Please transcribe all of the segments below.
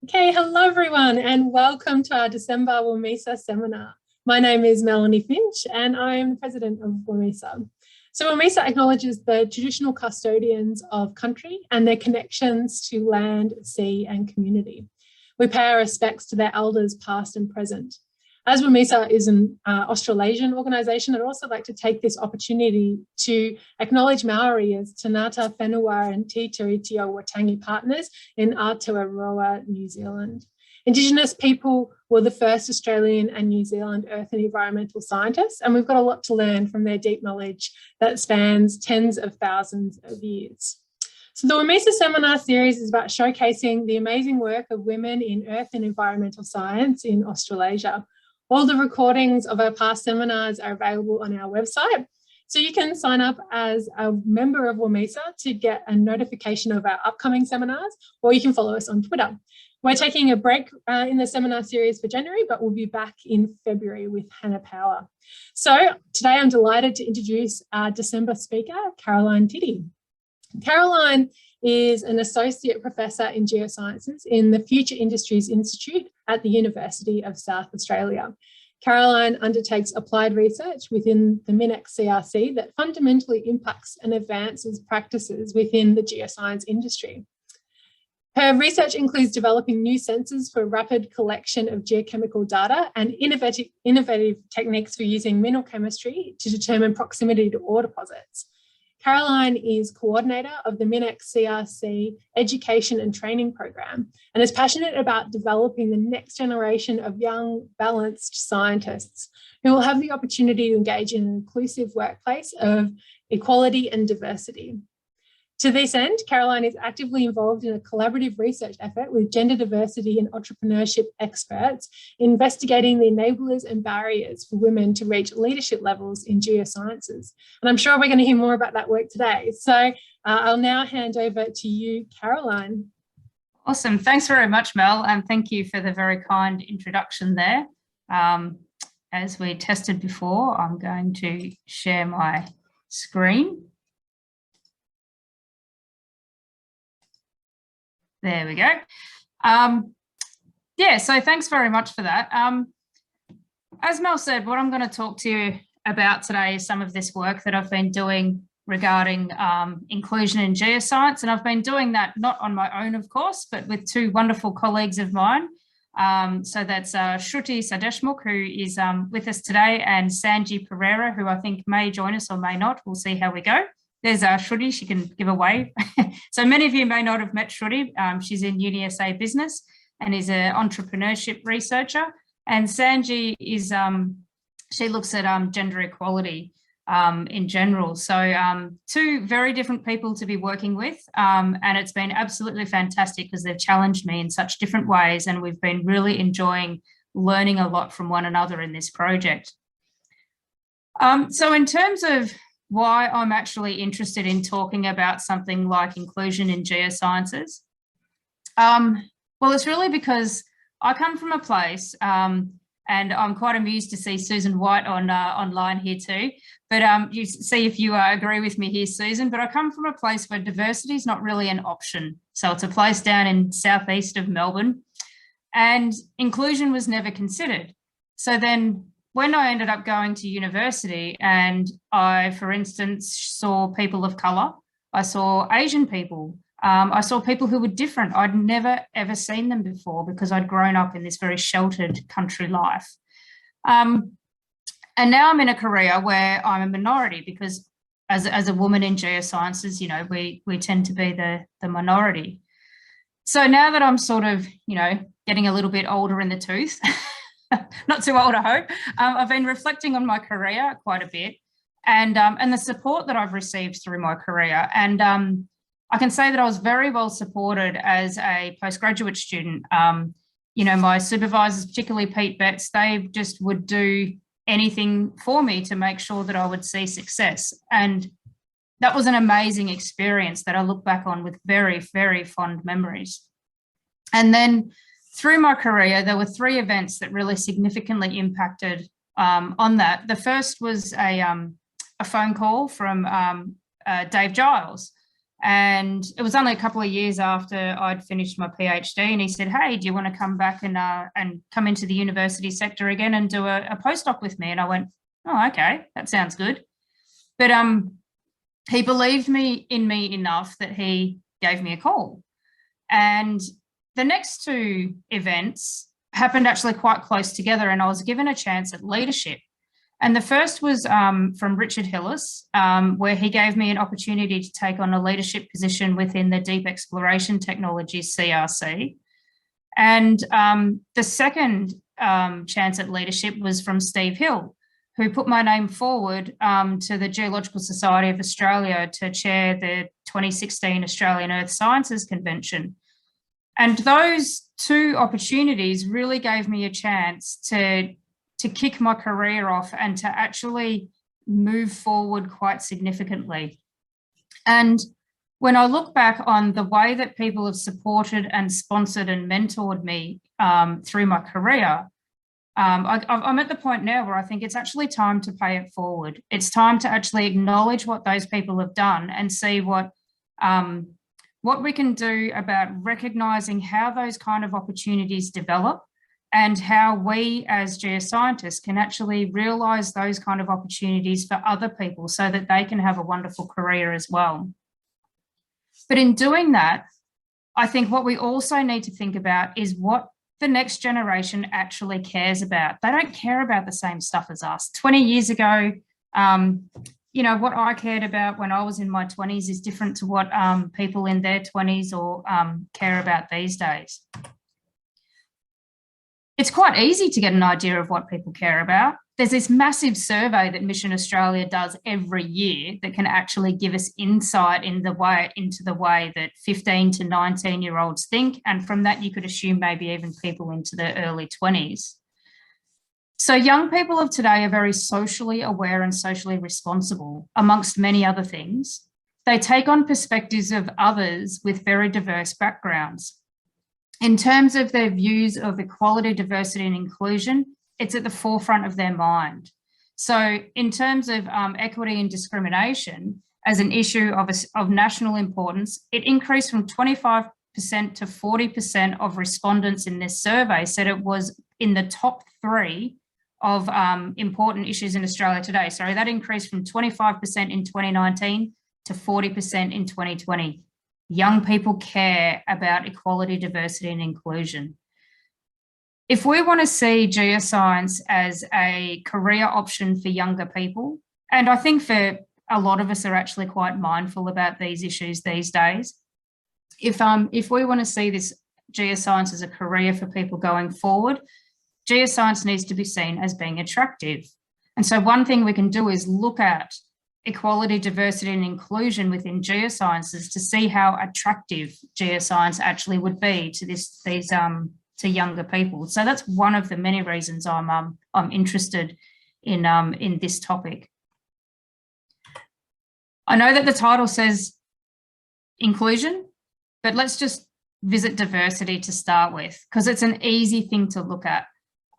Okay, hello everyone and welcome to our December WMISA seminar. My name is Melanie Finch and I'm the president of WMISA. So WMISA acknowledges the traditional custodians of country and their connections to land, sea and community. We pay our respects to their elders past and present. As WMISA is an Australasian organisation, I'd also like to take this opportunity to acknowledge Maori as Tanata Whenua and Te Tiritio Watangi partners in Aotearoa, New Zealand. Indigenous people were the first Australian and New Zealand earth and environmental scientists, and we've got a lot to learn from their deep knowledge that spans tens of thousands of years. So the WMISA seminar series is about showcasing the amazing work of women in earth and environmental science in Australasia. All the recordings of our past seminars are available on our website. So you can sign up as a member of WMISA to get a notification of our upcoming seminars, or you can follow us on Twitter. We're taking a break in the seminar series for January, but we'll be back in February with Hannah Power. So today I'm delighted to introduce our December speaker, Caroline Tiddy. Caroline is an associate professor in geosciences in the Future Industries Institute at the University of South Australia. Caroline undertakes applied research within the MINEX CRC that fundamentally impacts and advances practices within the geoscience industry. Her research includes developing new sensors for rapid collection of geochemical data and innovative techniques for using mineral chemistry to determine proximity to ore deposits. Caroline is coordinator of the MINEX CRC education and training program and is passionate about developing the next generation of young, balanced scientists who will have the opportunity to engage in an inclusive workplace of equality and diversity. To this end, Caroline is actively involved in a collaborative research effort with gender diversity and entrepreneurship experts, investigating the enablers and barriers for women to reach leadership levels in geosciences. And I'm sure we're going to hear more about that work today. So I'll now hand over to you, Caroline. Awesome. Thanks very much, Mel, and thank you for the very kind introduction there. As we tested before, I'm going to share my screen. There we go. Yeah, so thanks very much for that. As Mel said, what I'm going to talk to you about today is some of this work that I've been doing regarding inclusion in geoscience. And I've been doing that not on my own, of course, but with two wonderful colleagues of mine. So that's Shruti Sadeshmukh, who is with us today, and Sanji Pereira, who I think may join us or may not. We'll see how we go. There's Shruti, she can give a wave. So many of you may not have met Shruti. She's in UniSA Business and is an entrepreneurship researcher. And Sanji is, she looks at gender equality in general. So two very different people to be working with. And it's been absolutely fantastic because they've challenged me in such different ways. And we've been really enjoying learning a lot from one another in this project. So in terms of why I'm actually interested in talking about something like inclusion in geosciences. Well, it's really because I come from a place, and I'm quite amused to see Susan White online here too, but you see if you agree with me here, Susan, but I come from a place where diversity is not really an option. So it's a place down in southeast of Melbourne, and inclusion was never considered. So then when I ended up going to university and I, for instance, saw people of colour, I saw Asian people, I saw people who were different. I'd never, ever seen them before because I'd grown up in this very sheltered country life. And now I'm in a career where I'm a minority because as a woman in geosciences, you know, we tend to be the minority. So now that I'm sort of, you know, getting a little bit older in the tooth, not too old, I hope. I've been reflecting on my career quite a bit and the support that I've received through my career. And I can say that I was very well supported as a postgraduate student. You know, my supervisors, particularly Pete Betts, they just would do anything for me to make sure that I would see success. And that was an amazing experience that I look back on with very, very fond memories. And then through my career, there were three events that really significantly impacted on that. The first was a phone call from Dave Giles, And it was only a couple of years after I'd finished my PhD, and he said, "Hey, do you want to come back and come into the university sector again and do a postdoc with me?" And I went, "Oh, okay, that sounds good." But he believed in me enough that he gave me a call. And the next two events happened actually quite close together, and I was given a chance at leadership. And the first was from Richard Hillis, where he gave me an opportunity to take on a leadership position within the Deep Exploration Technologies CRC. And the second chance at leadership was from Steve Hill, who put my name forward to the Geological Society of Australia to chair the 2016 Australian Earth Sciences Convention. And those two opportunities really gave me a chance to kick my career off and to actually move forward quite significantly. And when I look back on the way that people have supported and sponsored and mentored me through my career, I'm at the point now where I think it's actually time to pay it forward. It's time to actually acknowledge what those people have done and see what we can do about recognising how those kind of opportunities develop, and how we as geoscientists can actually realise those kind of opportunities for other people so that they can have a wonderful career as well. But in doing that, I think what we also need to think about is what the next generation actually cares about. They don't care about the same stuff as us. 20 years ago, what I cared about when I was in my 20s is different to what people in their 20s or care about these days. It's quite easy to get an idea of what people care about. There's this massive survey that Mission Australia does every year that can actually give us insight into the way that 15 to 19-year-olds think. And from that, you could assume maybe even people into their early 20s. So young people of today are very socially aware and socially responsible, amongst many other things. They take on perspectives of others with very diverse backgrounds. In terms of their views of equality, diversity and inclusion, it's at the forefront of their mind. So in terms of equity and discrimination as an issue of national importance, it increased from 25% to 40% of respondents in this survey said it was in the top 3 of important issues in Australia today. So that increased from 25% in 2019 to 40% in 2020. Young people care about equality, diversity and inclusion. If we want to see geoscience as a career option for younger people, and I think for a lot of us are actually quite mindful about these issues these days, if we want to see this geoscience as a career for people going forward, geoscience needs to be seen as being attractive. And so one thing we can do is look at equality, diversity and inclusion within geosciences to see how attractive geoscience actually would be to younger people. So that's one of the many reasons I'm interested in this topic. I know that the title says inclusion, but let's just visit diversity to start with, because it's an easy thing to look at.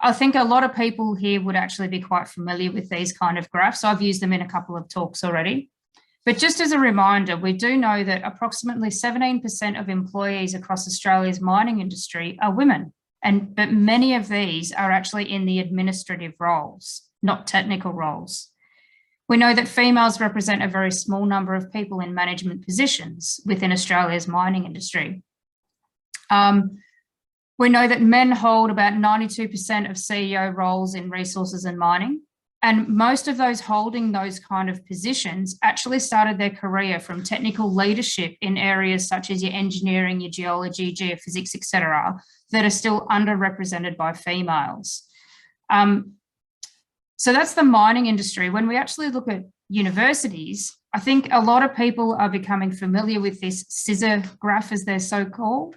I think a lot of people here would actually be quite familiar with these kind of graphs. I've used them in a couple of talks already. But just as a reminder, we do know that approximately 17% of employees across Australia's mining industry are women, but many of these are actually in the administrative roles, not technical roles. We know that females represent a very small number of people in management positions within Australia's mining industry. We know that men hold about 92% of CEO roles in resources and mining, and most of those holding those kind of positions actually started their career from technical leadership in areas such as your engineering, your geology, geophysics, etc., that are still underrepresented by females. So that's the mining industry. When we actually look at universities, I think a lot of people are becoming familiar with this scissor graph, as they're so called.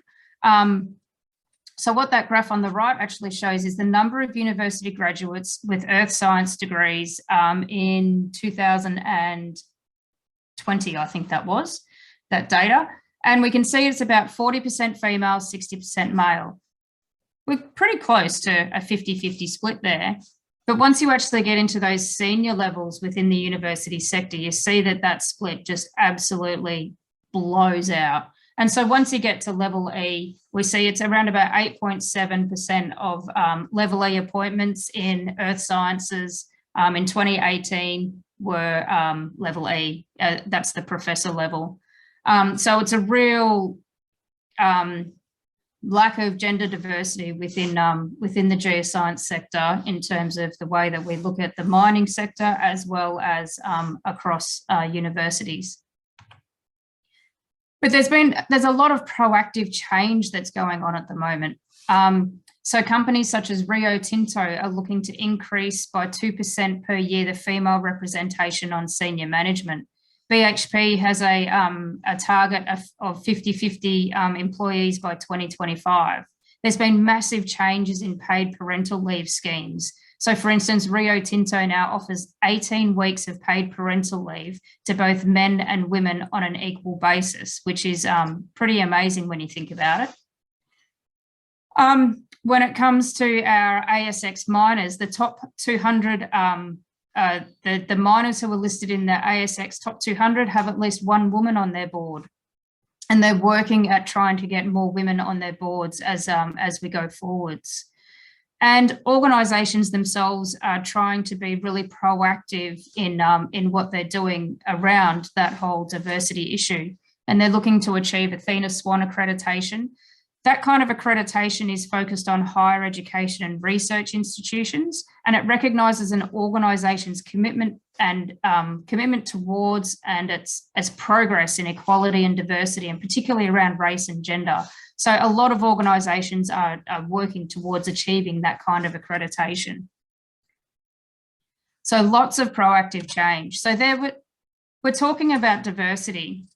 So what that graph on the right actually shows is the number of university graduates with earth science degrees in 2020, I think that was, that data. And we can see it's about 40% female, 60% male. We're pretty close to a 50-50 split there. But once you actually get into those senior levels within the university sector, you see that that split just absolutely blows out. And so once you get to level E, we see it's around about 8.7% of level E appointments in earth sciences in 2018 were level E. That's the professor level. So it's a real lack of gender diversity within the geoscience sector in terms of the way that we look at the mining sector as well as across universities. But there's a lot of proactive change that's going on at the moment. So companies such as Rio Tinto are looking to increase by 2% per year the female representation on senior management. BHP has a target of 50-50 employees by 2025. There's been massive changes in paid parental leave schemes. So for instance, Rio Tinto now offers 18 weeks of paid parental leave to both men and women on an equal basis, which is pretty amazing when you think about it. When it comes to our ASX miners, the top 200, the miners who are listed in the ASX top 200 have at least one woman on their board. And they're working at trying to get more women on their boards as we go forwards. And organisations themselves are trying to be really proactive in what they're doing around that whole diversity issue. And they're looking to achieve Athena Swan accreditation. That kind of accreditation is focused on higher education and research institutions, and it recognises an organisation's commitment and commitment towards and its progress in equality and diversity, and particularly around race and gender. So a lot of organisations are working towards achieving that kind of accreditation. So lots of proactive change. So we're talking about diversity.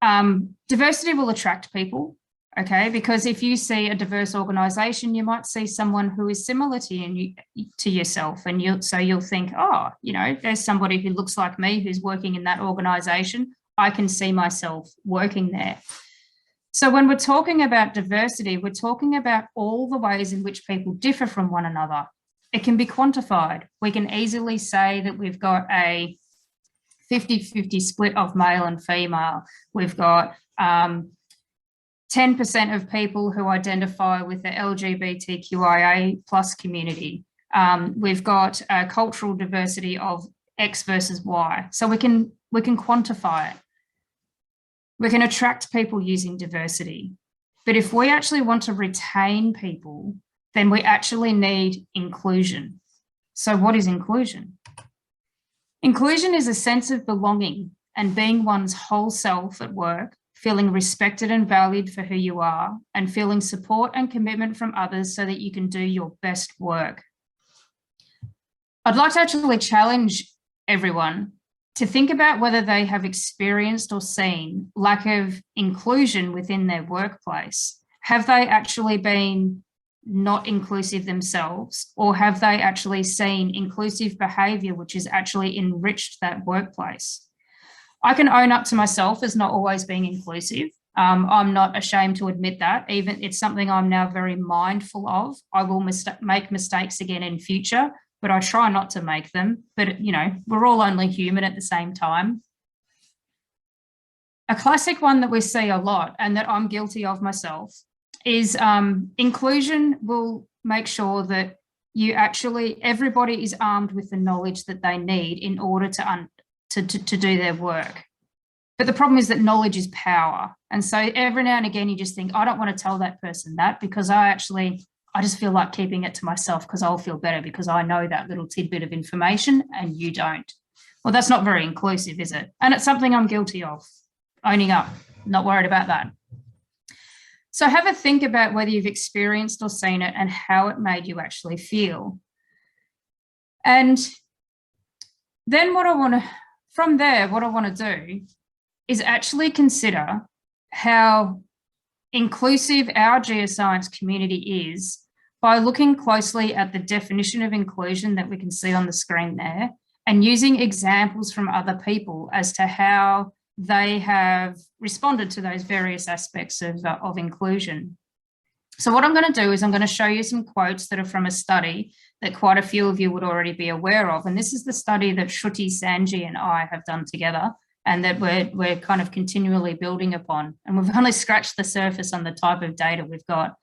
Diversity will attract people. Okay, because if you see a diverse organisation, you might see someone who is similar to yourself, and you'll think, oh, you know, there's somebody who looks like me who's working in that organisation. I can see myself working there. So when we're talking about diversity, we're talking about all the ways in which people differ from one another. It can be quantified. We can easily say that we've got a 50-50 split of male and female. We've got 10% of people who identify with the LGBTQIA plus community. We've got a cultural diversity of X versus Y. So we can quantify it. We can attract people using diversity. But if we actually want to retain people, then we actually need inclusion. So what is inclusion? Inclusion is a sense of belonging and being one's whole self at work, feeling respected and valued for who you are, and feeling support and commitment from others so that you can do your best work. I'd like to actually challenge everyone to think about whether they have experienced or seen lack of inclusion within their workplace. Have they actually been not inclusive themselves, or have they actually seen inclusive behaviour which has actually enriched that workplace? I can own up to myself as not always being inclusive. I'm not ashamed to admit that. Even it's something I'm now very mindful of. I will make mistakes again in future, but I try not to make them. But, you know, we're all only human at the same time. A classic one that we see a lot, and that I'm guilty of myself, is inclusion will make sure that everybody is armed with the knowledge that they need in order to do their work. But the problem is that knowledge is power. And so every now and again, you just think, I don't want to tell that person that because I just feel like keeping it to myself because I'll feel better because I know that little tidbit of information and you don't. Well, that's not very inclusive, is it? And it's something I'm guilty of, owning up, not worried about that. So have a think about whether you've experienced or seen it and how it made you actually feel. And then what I want to do is actually consider how inclusive our geoscience community is by looking closely at the definition of inclusion that we can see on the screen there and using examples from other people as to how they have responded to those various aspects of inclusion. So what I'm going to do is I'm going to show you some quotes that are from a study that quite a few of you would already be aware of. And this is the study that Shruti, Sanji and I have done together. and that we're kind of continually building upon. And we've only scratched the surface on the type of data we've got.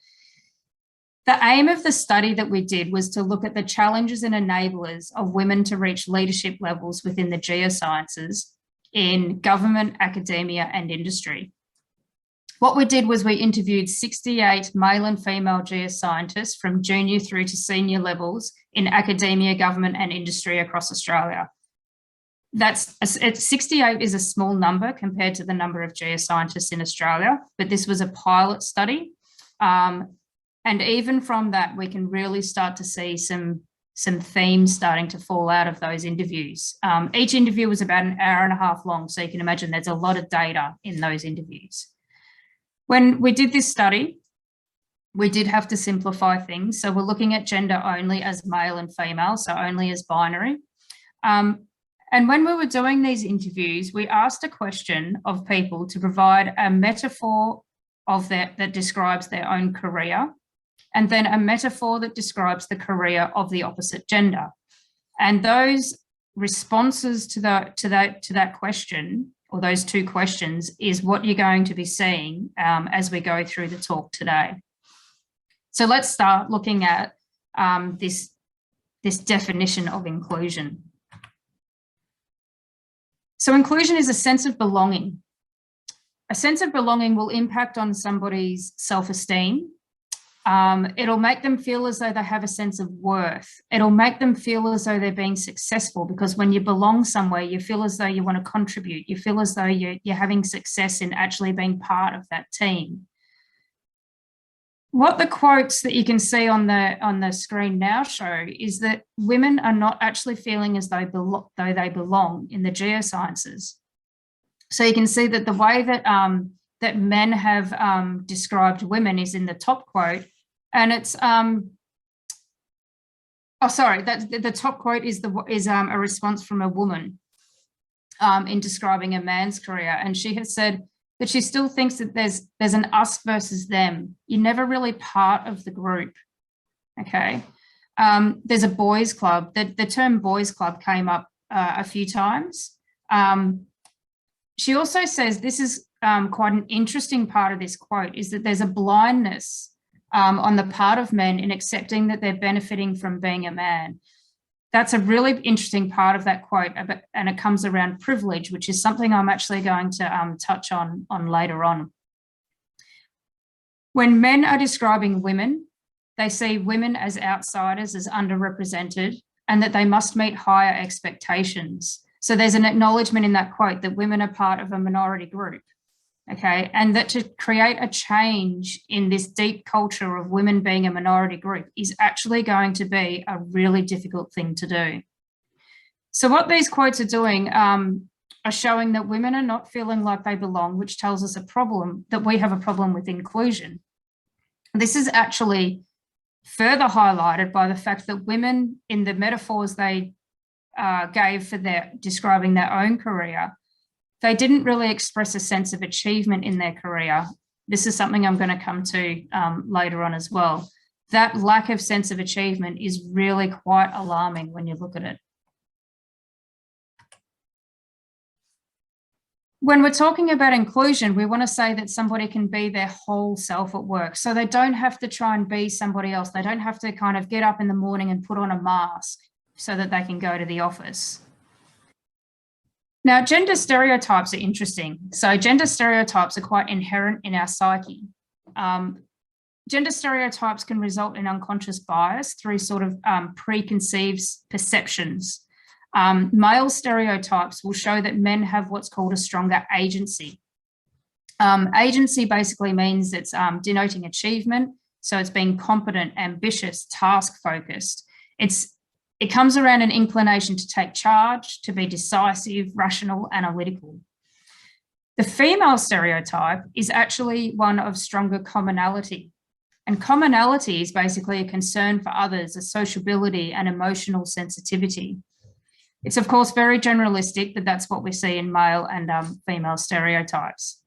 The aim of the study that we did was to look at the challenges and enablers of women to reach leadership levels within the geosciences in government, academia, and industry. What we did was we interviewed 68 male and female geoscientists from junior through to senior levels in academia, government, and industry across Australia. 68 is a small number compared to the number of geoscientists in Australia, but this was a pilot study. And even from that, we can really start to see some themes starting to fall out of those interviews. Each interview was about an hour and a half long, so you can imagine there's a lot of data in those interviews. When we did this study, we did have to simplify things. So we're looking at gender only as male and female, so only as binary. And when we were doing these interviews, we asked a question of people to provide a metaphor of that describes their own career, and then a metaphor that describes the career of the opposite gender. And those responses to that question, or those two questions, is what you're going to be seeing as we go through the talk today. So let's start looking at this definition of inclusion. So inclusion is a sense of belonging. A sense of belonging will impact on somebody's self-esteem. It'll make them feel as though they have a sense of worth. It'll make them feel as though they're being successful, because when you belong somewhere, you feel as though you want to contribute. You feel as though you're having success in actually being part of that team. What the quotes that you can see on the screen now show is that women are not actually feeling as though they belong in the geosciences. So you can see that the way that that men have described women is in the top quote, and it's the top quote is a response from a woman in describing a man's career, and she has said that she still thinks that there's an us versus them. You're never really part of the group. Okay, there's a boys' club. The term boys' club came up a few times. She also says, this is quite an interesting part of this quote, is that there's a blindness on the part of men in accepting that they're benefiting from being a man. That's a really interesting part of that quote, and it comes around privilege, which is something I'm actually going to touch on later on. When men are describing women, they see women as outsiders, as underrepresented, and that they must meet higher expectations. So there's an acknowledgement in that quote that women are part of a minority group, okay? And that to create a change in this deep culture of women being a minority group is actually going to be a really difficult thing to do. So what these quotes are doing are showing that women are not feeling like they belong, which tells us that we have a problem with inclusion. This is actually further highlighted by the fact that women, in the metaphors they gave for describing their own career, they didn't really express a sense of achievement in their career. This is something I'm going to come to later on as well. That lack of sense of achievement is really quite alarming when you look at it. When we're talking about inclusion, we want to say that somebody can be their whole self at work. So they don't have to try and be somebody else. They don't have to kind of get up in the morning and put on a mask so that they can go to the office. Now, gender stereotypes are interesting. So gender stereotypes are quite inherent in our psyche. Gender stereotypes can result in unconscious bias through sort of preconceived perceptions. Male stereotypes will show that men have what's called a stronger agency. Agency basically means it's denoting achievement. So it's being competent, ambitious, task-focused. It comes around an inclination to take charge, to be decisive, rational, analytical. The female stereotype is actually one of stronger commonality. And commonality is basically a concern for others, a sociability and emotional sensitivity. It's, of course, very generalistic, but that's what we see in male and female stereotypes.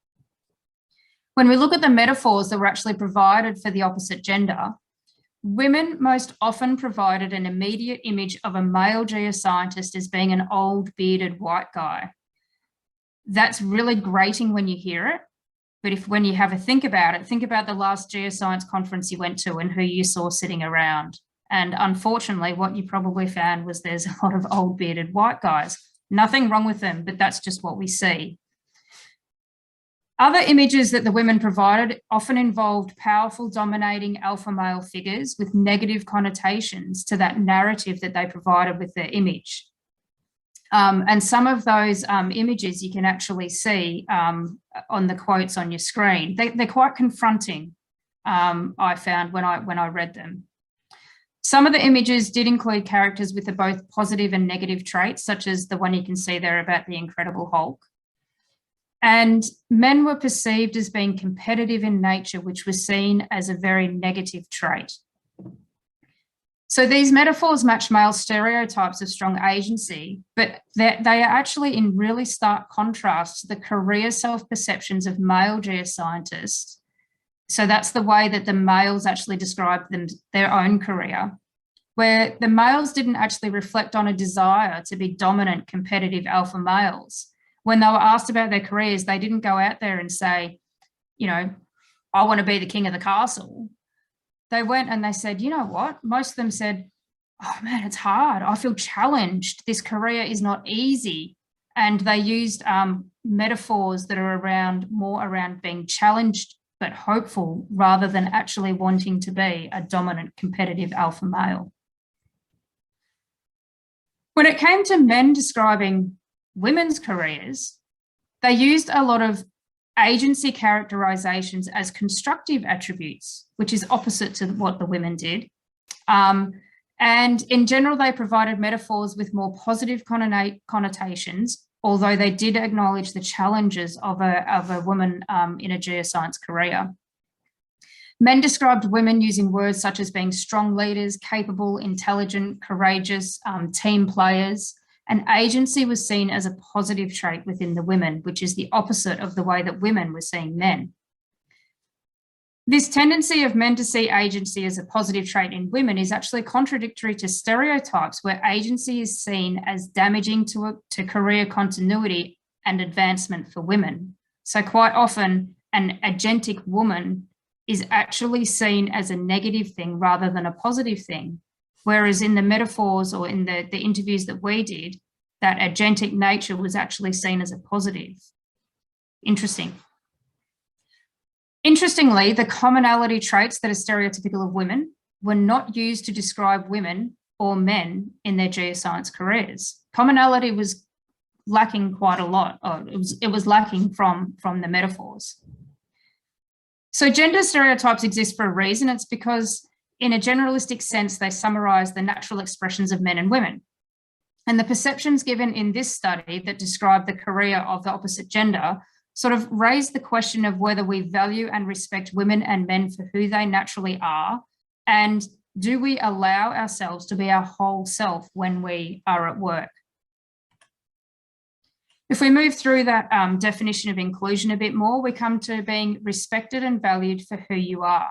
When we look at the metaphors that were actually provided for the opposite gender, women most often provided an immediate image of a male geoscientist as being an old bearded white guy. that's really grating when you hear it. But when you have a think about it, think about the last Geoscience conference you went to and who you saw sitting around. And unfortunately, what you probably found was there's a lot of old bearded white guys. Nothing wrong with them, but that's just what we see. Other images that the women provided often involved powerful, dominating alpha male figures with negative connotations to that narrative that they provided with their image. And some of those images you can actually see on the quotes on your screen. They're quite confronting, I found when I read them. Some of the images did include characters with both positive and negative traits, such as the one you can see there about the Incredible Hulk. And men were perceived as being competitive in nature, which was seen as a very negative trait. So these metaphors match male stereotypes of strong agency, but they are actually in really stark contrast to the career self-perceptions of male geoscientists. So that's the way that the males actually describe their own career, where the males didn't actually reflect on a desire to be dominant, competitive alpha males. When they were asked about their careers, they didn't go out there and say, you know, I want to be the king of the castle. They went and they said, you know what? Most of them said, oh man, it's hard. I feel challenged. This career is not easy. And they used metaphors that are more around being challenged but hopeful rather than actually wanting to be a dominant, competitive alpha male. When it came to men describing women's careers, they used a lot of agency characterizations as constructive attributes, which is opposite to what the women did. And in general, they provided metaphors with more positive connotations, although they did acknowledge the challenges of a woman in a geoscience career. Men described women using words such as being strong leaders, capable, intelligent, courageous, team players, and agency was seen as a positive trait within the women, which is the opposite of the way that women were seeing men. This tendency of men to see agency as a positive trait in women is actually contradictory to stereotypes where agency is seen as damaging to career continuity and advancement for women. So quite often an agentic woman is actually seen as a negative thing rather than a positive thing. Whereas in the metaphors or in the interviews that we did, that agentic nature was actually seen as a positive. Interesting. Interestingly, the commonality traits that are stereotypical of women were not used to describe women or men in their geoscience careers. Commonality was lacking quite a lot. It was lacking from the metaphors. So gender stereotypes exist for a reason. It's because in a generalistic sense, they summarize the natural expressions of men and women. And the perceptions given in this study that describe the career of the opposite gender sort of raise the question of whether we value and respect women and men for who they naturally are, and do we allow ourselves to be our whole self when we are at work? If we move through that definition of inclusion a bit more, we come to being respected and valued for who you are.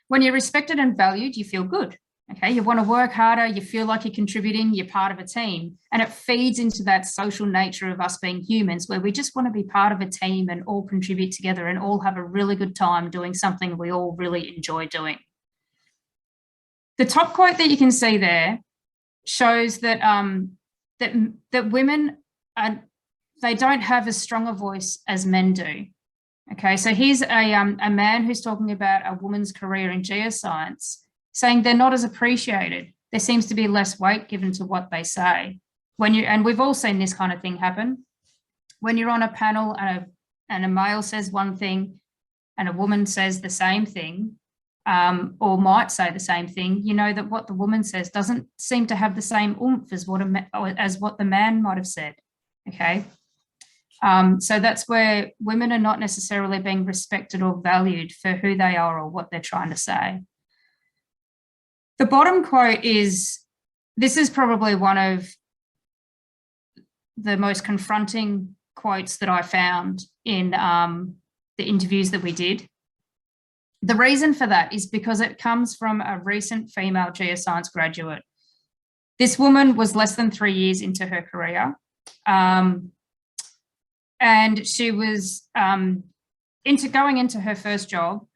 When you're respected and valued, you feel good. Okay, you want to work harder, you feel like you're contributing, you're part of a team. And it feeds into that social nature of us being humans where we just want to be part of a team and all contribute together and all have a really good time doing something we all really enjoy doing. The top quote that you can see there shows that, that women, they don't have as strong a voice as men do. Okay, so here's a man who's talking about a woman's career in geoscience, saying they're not as appreciated. There seems to be less weight given to what they say. And we've all seen this kind of thing happen. When you're on a panel and a male says one thing and a woman says the same thing, or might say the same thing, you know that what the woman says doesn't seem to have the same oomph as what the man might have said, okay? So that's where women are not necessarily being respected or valued for who they are or what they're trying to say. The bottom quote is, this is probably one of the most confronting quotes that I found in the interviews that we did. The reason for that is because it comes from a recent female geoscience graduate. This woman was less than 3 years into her career. and she was going into her first job,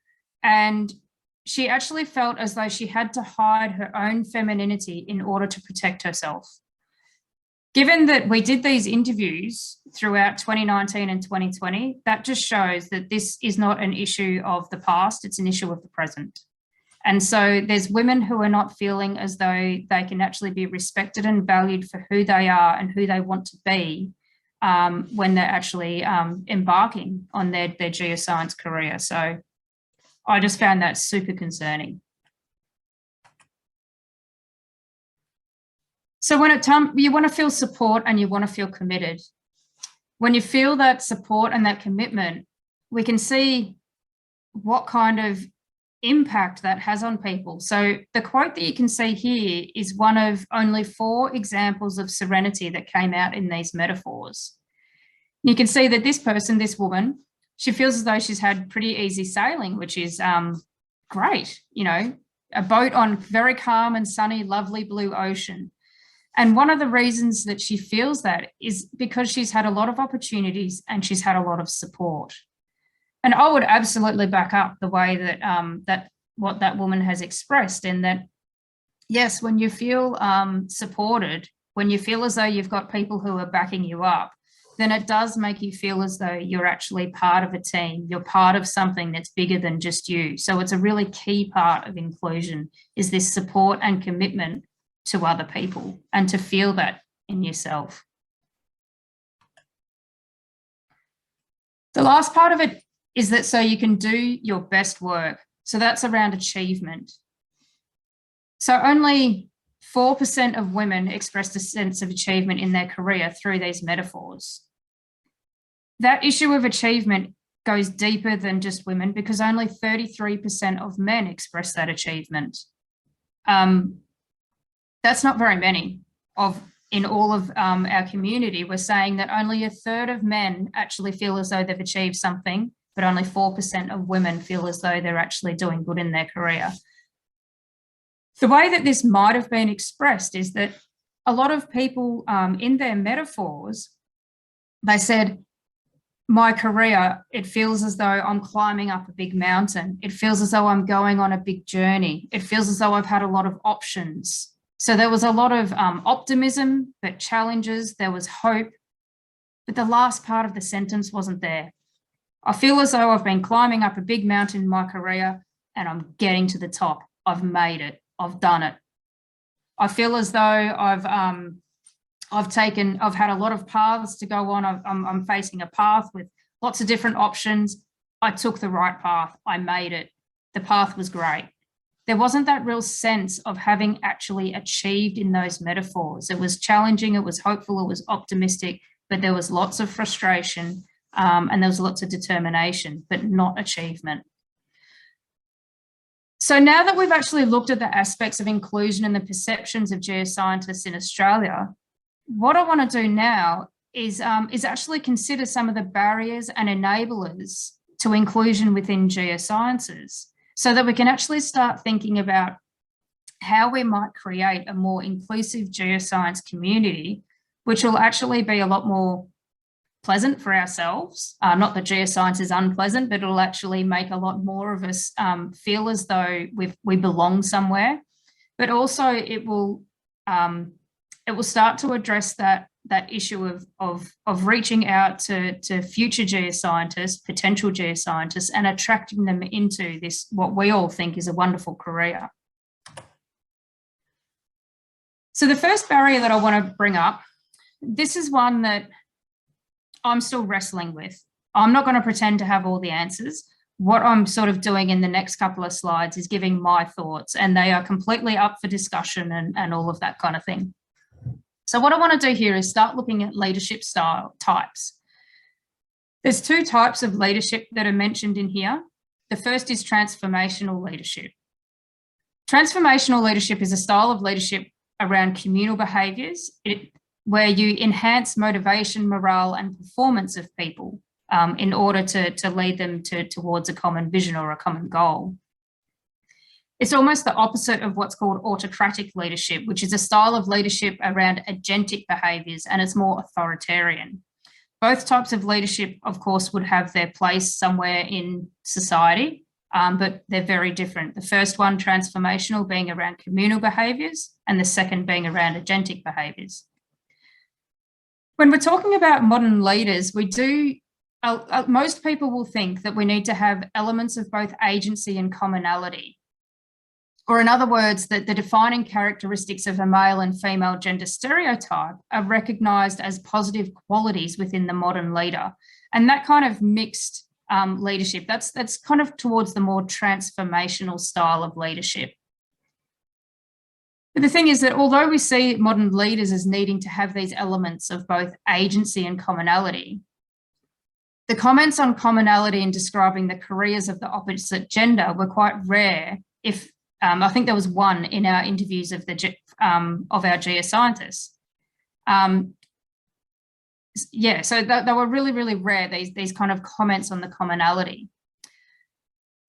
and she actually felt as though she had to hide her own femininity in order to protect herself. Given that we did these interviews throughout 2019 and 2020, that just shows that this is not an issue of the past, it's an issue of the present. And so there's women who are not feeling as though they can actually be respected and valued for who they are and who they want to be when they're actually embarking on their geoscience career. So I just found that super concerning. So when you want to feel support and you want to feel committed. When you feel that support and that commitment, we can see what kind of impact that has on people. So the quote that you can see here is one of only 4 examples of serenity that came out in these metaphors. You can see that this person, this woman, she feels as though she's had pretty easy sailing, which is great, you know, a boat on very calm and sunny, lovely blue ocean. And one of the reasons that she feels that is because she's had a lot of opportunities and she's had a lot of support. And I would absolutely back up the way that what that woman has expressed, in that, yes, when you feel supported, when you feel as though you've got people who are backing you up, then it does make you feel as though you're actually part of a team. You're part of something that's bigger than just you. So it's a really key part of inclusion, is this support and commitment to other people, and to feel that in yourself. The last part of it is that so you can do your best work. So that's around achievement. So only 4% of women expressed a sense of achievement in their career through these metaphors. That issue of achievement goes deeper than just women, because only 33% of men express that achievement. That's not very many in all of our community. We're saying that only 1/3 of men actually feel as though they've achieved something, but only 4% of women feel as though they're actually doing good in their career. The way that this might have been expressed is that a lot of people in their metaphors, they said, my career, it feels as though I'm climbing up a big mountain. It feels as though I'm going on a big journey. It feels as though I've had a lot of options. So there was a lot of optimism, but challenges, there was hope, but the last part of the sentence wasn't there. I feel as though I've been climbing up a big mountain in my career and I'm getting to the top. I've made it. I've done it. I feel as though I've had a lot of paths to go on. I'm facing a path with lots of different options. I took the right path. I made it. The path was great. There wasn't that real sense of having actually achieved in those metaphors. It was challenging, it was hopeful, it was optimistic, but there was lots of frustration and there was lots of determination, but not achievement. So now that we've actually looked at the aspects of inclusion and the perceptions of geoscientists in Australia, what I want to do now is actually consider some of the barriers and enablers to inclusion within geosciences, so that we can actually start thinking about how we might create a more inclusive geoscience community, which will actually be a lot more pleasant for ourselves. Not that geoscience is unpleasant, but it'll actually make a lot more of us feel as though we belong somewhere. But also it will start to address that issue of reaching out to future geoscientists, potential geoscientists, and attracting them into this, what we all think is a wonderful career. So the first barrier that I want to bring up, this is one that I'm still wrestling with. I'm not going to pretend to have all the answers. What I'm sort of doing in the next couple of slides is giving my thoughts, and they are completely up for discussion and all of that kind of thing. So what I want to do here is start looking at leadership style types. There's 2 types of leadership that are mentioned in here. The first is transformational leadership. Transformational leadership is a style of leadership around communal behaviours where you enhance motivation, morale, and performance of people in order to lead them towards a common vision or a common goal. It's almost the opposite of what's called autocratic leadership, which is a style of leadership around agentic behaviours, and it's more authoritarian. Both types of leadership, of course, would have their place somewhere in society, but they're very different. The first one, transformational, being around communal behaviours, and the second being around agentic behaviours. When we're talking about modern leaders, most people will think that we need to have elements of both agency and commonality. Or in other words, that the defining characteristics of a male and female gender stereotype are recognised as positive qualities within the modern leader. And that kind of mixed leadership, that's kind of towards the more transformational style of leadership. But the thing is that although we see modern leaders as needing to have these elements of both agency and commonality, the comments on commonality in describing the careers of the opposite gender were quite rare. If I think there was one in our interviews of our geoscientists. So they were really, really rare, these kind of comments on the commonality.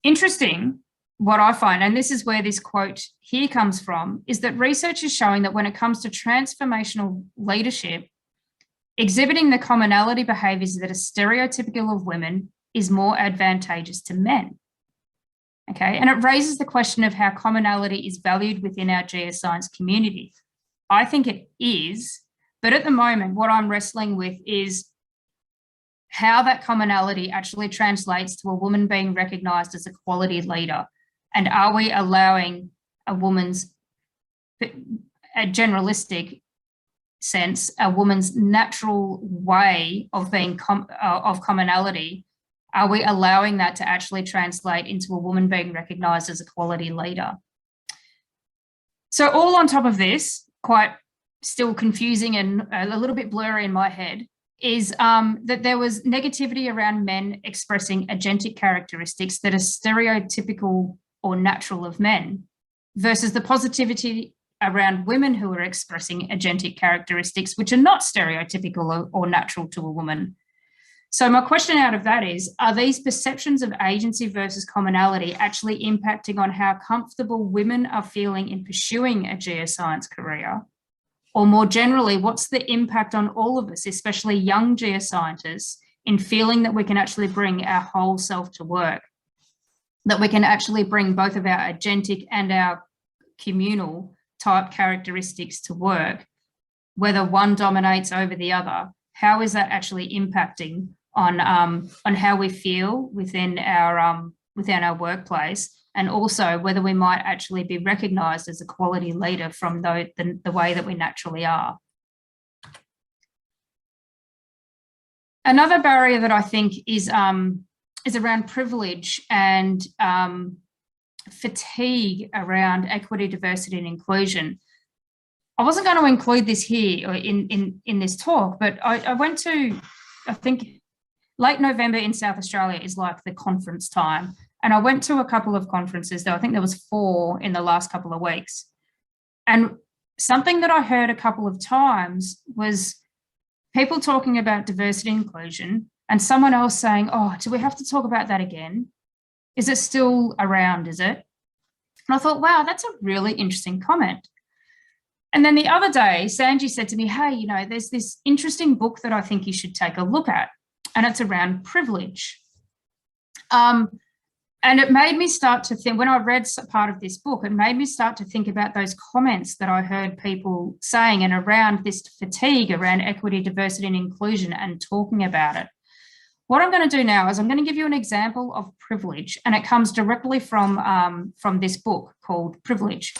Interesting, what I find, and this is where this quote here comes from, is that research is showing that when it comes to transformational leadership, exhibiting the commonality behaviours that are stereotypical of women is more advantageous to men. Okay, and it raises the question of how commonality is valued within our geoscience community. I think it is, but at the moment, what I'm wrestling with is how that commonality actually translates to a woman being recognised as a quality leader. And are we allowing a generalistic sense, a woman's natural way of being of commonality? Are we allowing that to actually translate into a woman being recognised as a quality leader? So all on top of this, quite still confusing and a little bit blurry in my head, is that there was negativity around men expressing agentic characteristics that are stereotypical or natural of men, versus the positivity around women who are expressing agentic characteristics which are not stereotypical or natural to a woman. So my question out of that is, are these perceptions of agency versus commonality actually impacting on how comfortable women are feeling in pursuing a geoscience career? Or more generally, what's the impact on all of us, especially young geoscientists, in feeling that we can actually bring our whole self to work? That we can actually bring both of our agentic and our communal type characteristics to work, whether one dominates over the other? How is that actually impacting on how we feel within our workplace, and also whether we might actually be recognised as a quality leader from the way that we naturally are? Another barrier that I think is around privilege and fatigue around equity, diversity, and inclusion. I wasn't going to include this here in this talk, but I went to, I think, late November in South Australia is like the conference time. And I went to a couple of conferences, though I think there was 4 in the last couple of weeks. And something that I heard a couple of times was people talking about diversity and inclusion, and someone else saying, oh, do we have to talk about that again? Is it still around, is it? And I thought, wow, that's a really interesting comment. And then the other day, Sanji said to me, hey, there's this interesting book that I think you should take a look at, and it's around privilege. And it made me start to think, when I read part of this book, it made me start to think about those comments that I heard people saying and around this fatigue around equity, diversity, and inclusion, and talking about it. What I'm going to do now is I'm going to give you an example of privilege, and it comes directly from this book called Privilege.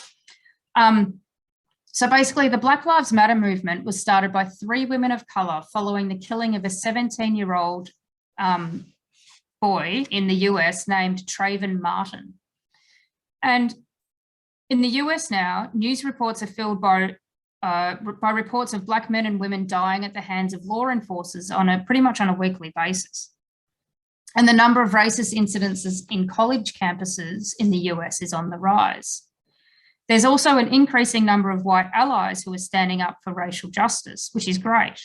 So basically, the Black Lives Matter movement was started by 3 women of colour following the killing of a 17-year-old boy in the US named Trayvon Martin. And in the US now, news reports are filled by reports of Black men and women dying at the hands of law enforcers pretty much on a weekly basis. And the number of racist incidences in college campuses in the US is on the rise. There's also an increasing number of white allies who are standing up for racial justice, which is great.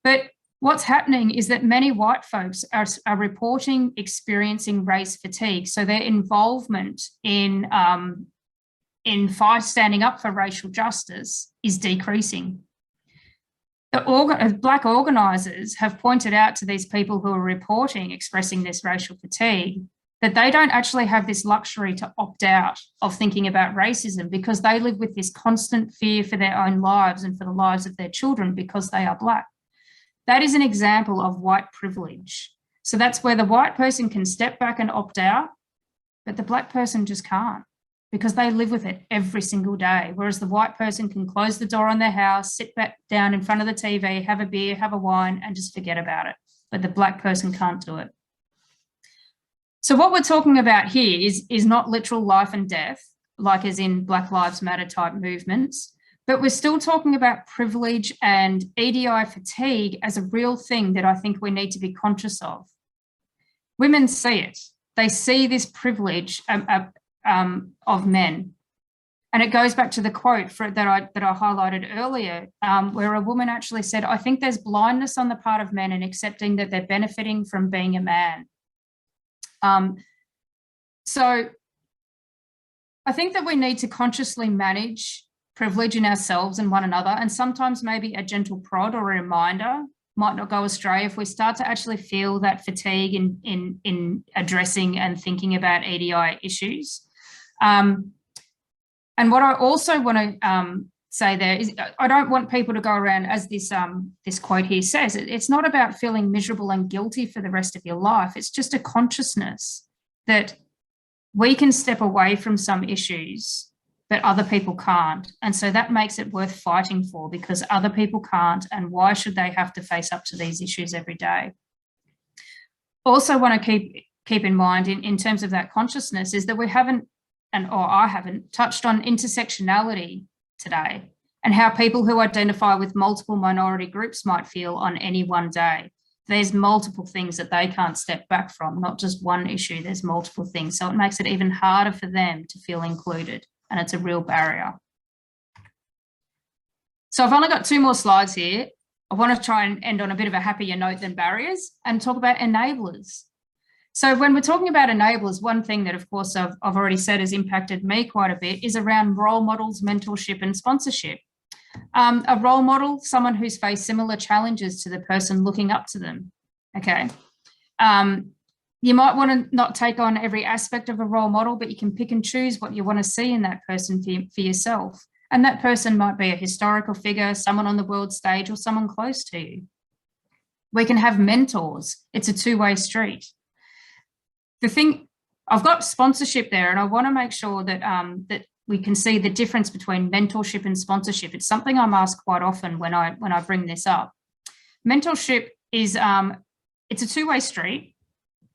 But what's happening is that many white folks are reporting experiencing race fatigue. So their involvement in standing up for racial justice is decreasing. Black organisers have pointed out to these people who are reporting, expressing this racial fatigue, that they don't actually have this luxury to opt out of thinking about racism because they live with this constant fear for their own lives and for the lives of their children because they are Black. That is an example of white privilege. So that's where the white person can step back and opt out, but the Black person just can't because they live with it every single day. Whereas the white person can close the door on their house, sit back down in front of the TV, have a beer, have a wine, and just forget about it. But the Black person can't do it. So what we're talking about here is not literal life and death, like as in Black Lives Matter type movements, but we're still talking about privilege and EDI fatigue as a real thing that I think we need to be conscious of. Women see it. They see this privilege of men. And it goes back to the quote that I highlighted earlier, where a woman actually said, I think there's blindness on the part of men in accepting that they're benefiting from being a man. So I think that we need to consciously manage privilege in ourselves and one another, and sometimes maybe a gentle prod or a reminder might not go astray if we start to actually feel that fatigue in addressing and thinking about EDI issues. And what I also want to say there is I don't want people to go around, as this quote here says, it's not about feeling miserable and guilty for the rest of your life. It's just a consciousness that we can step away from some issues but other people can't. And so that makes it worth fighting for because other people can't, and why should they have to face up to these issues every day? Also want to keep in mind in terms of that consciousness is that we haven't, or I haven't, touched on intersectionality today and how people who identify with multiple minority groups might feel on any one day. There's multiple things that they can't step back from, not just one issue, there's multiple things. So it makes it even harder for them to feel included, and it's a real barrier. So I've only got 2 more slides here. I want to try and end on a bit of a happier note than barriers and talk about enablers. So when we're talking about enablers, one thing that, of course, I've already said has impacted me quite a bit is around role models, mentorship and sponsorship. A role model, someone who's faced similar challenges to the person looking up to them, okay? You might want to not take on every aspect of a role model, but you can pick and choose what you want to see in that person for yourself. And that person might be a historical figure, someone on the world stage, or someone close to you. We can have mentors. It's a two-way street. The thing, I've got sponsorship there, and I want to make sure that that we can see the difference between mentorship and sponsorship. It's something I'm asked quite often when I bring this up. Mentorship is it's a two-way street.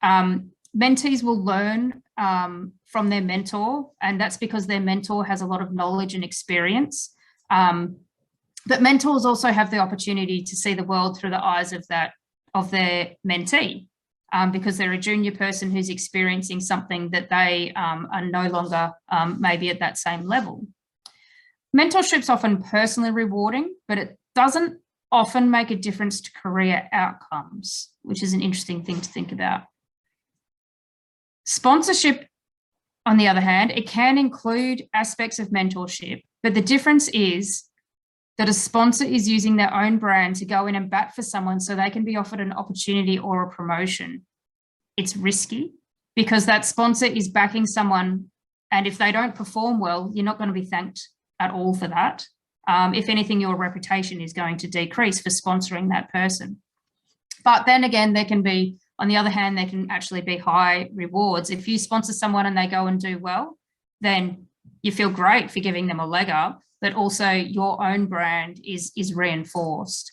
Mentees will learn from their mentor, and that's because their mentor has a lot of knowledge and experience. But mentors also have the opportunity to see the world through the eyes of their mentee, because they're a junior person who's experiencing something that they are no longer maybe at that same level. Mentorship's often personally rewarding, but it doesn't often make a difference to career outcomes, which is an interesting thing to think about. Sponsorship, on the other hand, it can include aspects of mentorship, but the difference is that a sponsor is using their own brand to go in and bat for someone so they can be offered an opportunity or a promotion. It's risky because that sponsor is backing someone, and if they don't perform well, you're not going to be thanked at all for that. If anything, your reputation is going to decrease for sponsoring that person. But then again, there can be, on the other hand, there can actually be high rewards. If you sponsor someone and they go and do well, then you feel great for giving them a leg up, but also your own brand is reinforced.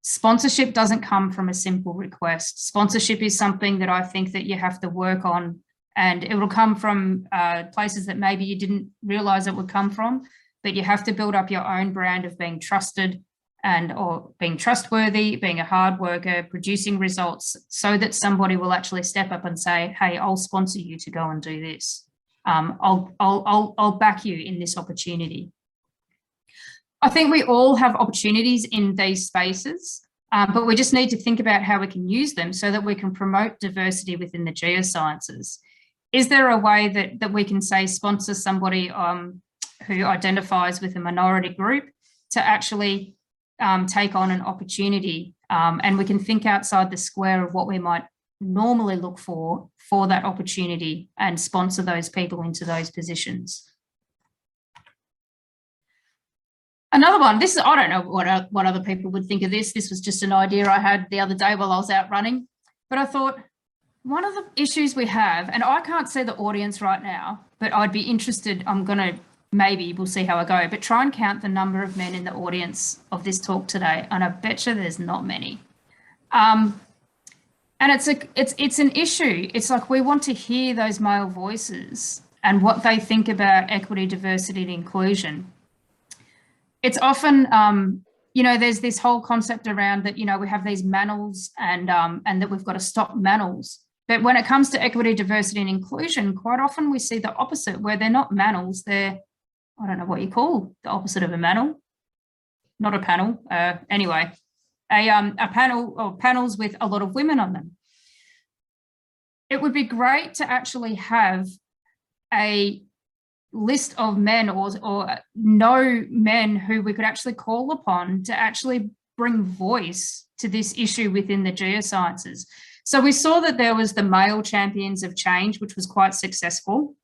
Sponsorship doesn't come from a simple request. Sponsorship is something that I think that you have to work on, and it will come from places that maybe you didn't realize it would come from, but you have to build up your own brand of being trusted or being trustworthy, being a hard worker, producing results so that somebody will actually step up and say, hey, I'll sponsor you to go and do this. I'll back you in this opportunity. I think we all have opportunities in these spaces, but we just need to think about how we can use them so that we can promote diversity within the geosciences. Is there a way that we can say sponsor somebody who identifies with a minority group to actually take on an opportunity, and we can think outside the square of what we might normally look for that opportunity and sponsor those people into those positions. Another one, this is, I don't know what other people would think of this. This was just an idea I had the other day while I was out running, but I thought one of the issues we have, and I can't see the audience right now, but I'd be interested, maybe we'll see how I go, but try and count the number of men in the audience of this talk today, and I bet you there's not many. And it's an issue. It's like we want to hear those male voices and what they think about equity, diversity, and inclusion. It's often, there's this whole concept around that, we have these manels and that we've got to stop manels. But when it comes to equity, diversity, and inclusion, quite often we see the opposite, where they're not manels, they're, I don't know what you call the opposite of a manel, not a panel. Anyway, a panel or panels with a lot of women on them. It would be great to actually have a list of men or know men who we could actually call upon to actually bring voice to this issue within the geosciences. So we saw that there was the male champions of change, which was quite successful.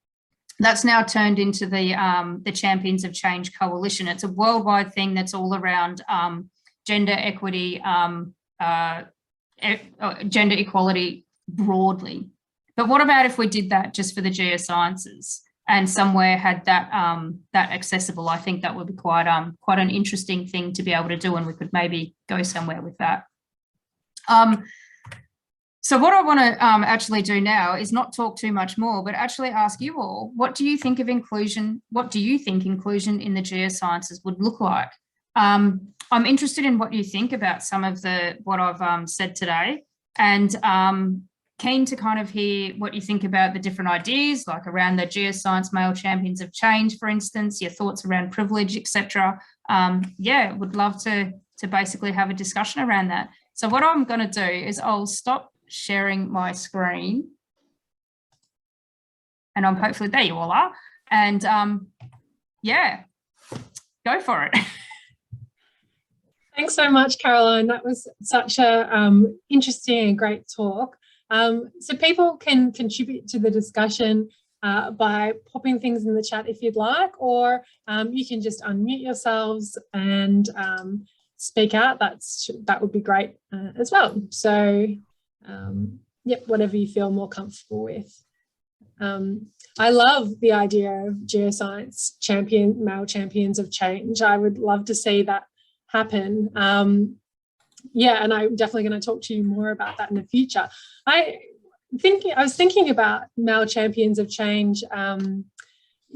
That's now turned into the Champions of Change Coalition. It's a worldwide thing that's all around gender equity, gender equality broadly. But what about if we did that just for the geosciences and somewhere had that that accessible? I think that would be quite an interesting thing to be able to do, and we could maybe go somewhere with that. So what I want to actually do now is not talk too much more, but actually ask you all, what do you think of inclusion? What do you think inclusion in the geosciences would look like? I'm interested in what you think about some of what I've said today, and keen to kind of hear what you think about the different ideas, like around the geoscience male champions of change, for instance, your thoughts around privilege, etc. Yeah, would love to basically have a discussion around that. So what I'm going to do is I'll stop sharing my screen, and I'm hopefully, there you all are, and yeah, go for it. Thanks so much, Caroline. That was such a interesting and great talk. So people can contribute to the discussion by popping things in the chat if you'd like, or you can just unmute yourselves and speak out. That would be great as well. So yep, whatever you feel more comfortable with. I love the idea of geoscience male champions of change. I would love to see that happen. Yeah, and I'm definitely going to talk to you more about that in the future. I was thinking about male champions of change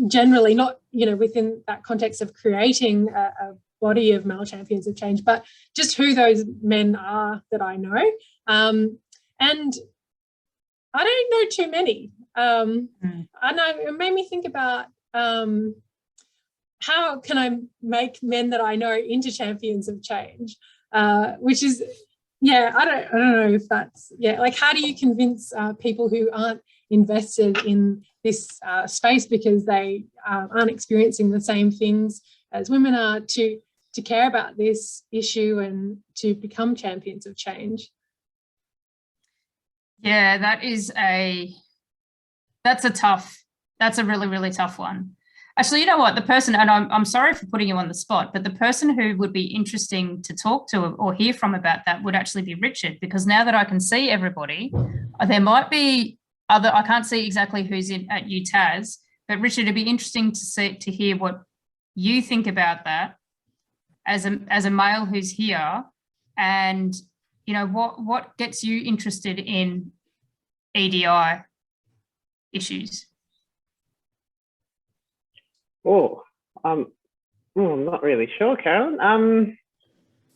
generally, not within that context of creating a body of male champions of change, but just who those men are that I know. And I don't know too many. And it made me think about how can I make men that I know into champions of change, which is, yeah, I don't know if that's, yeah, like how do you convince people who aren't invested in this space because they aren't experiencing the same things as women are to care about this issue and to become champions of change? Yeah, that's a really, really tough one. Actually, you know what, the person, and I'm sorry for putting you on the spot, but the person who would be interesting to talk to or hear from about that would actually be Richard, because now that I can see everybody, there might be I can't see exactly who's at UTAS, but Richard, it'd be interesting to hear what you think about that as a male who's here, and what gets you interested in EDI issues. I'm not really sure, Carolyn.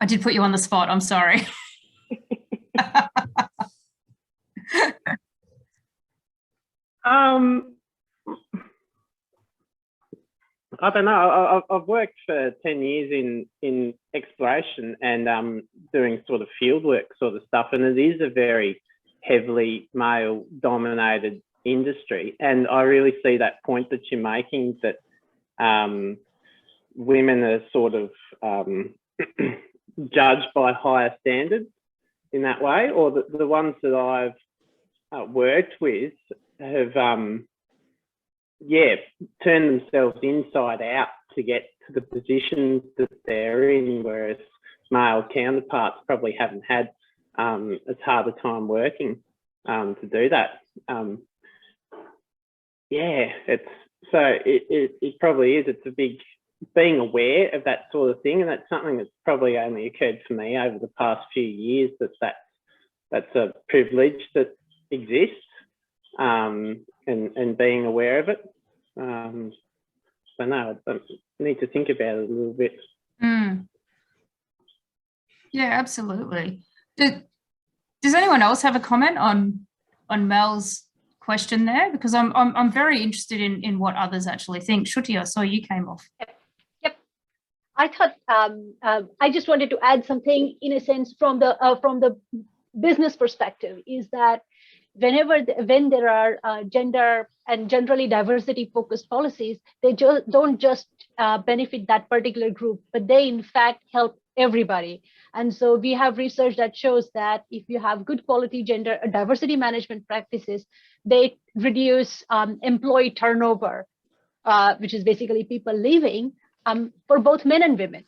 I did put you on the spot. I'm sorry. I don't know. I've worked for 10 years in exploration and doing sort of field work sort of stuff, and it is a very heavily male-dominated industry. And I really see that point that you're making, that women are sort of judged by higher standards in that way, or the ones that I've worked with have, turned themselves inside out to get to the positions that they're in, whereas male counterparts probably haven't had as hard a time working to do that. It probably is. It's a big being aware of that sort of thing, and that's something that's probably only occurred for me over the past few years. That's a privilege that exists, and being aware of it. So no, I need to think about it a little bit. Yeah, absolutely. Does anyone else have a comment on Mel's question there? Because I'm very interested in what others actually think. Shruti, I saw you came off. Yep. I thought I just wanted to add something in a sense from the business perspective, is that when there are gender and generally diversity focused policies, they don't just benefit that particular group, but they in fact help everybody. And so we have research that shows that if you have good quality gender diversity management practices, they reduce employee turnover, which is basically people leaving, for both men and women.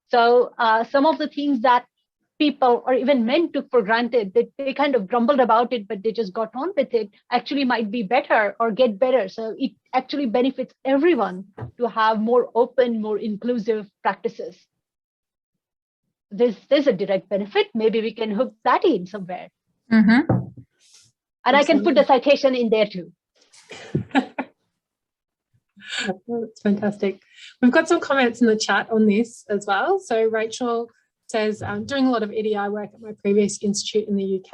So some of the things that people or even men took for granted, that they kind of grumbled about it, but they just got on with it, actually might be better or get better. So it actually benefits everyone to have more open, more inclusive practices. There's a direct benefit. Maybe we can hook that in somewhere. Mm-hmm. And absolutely. I can put the citation in there too. That's fantastic. We've got some comments in the chat on this as well. So Rachel says, doing a lot of EDI work at my previous institute in the UK,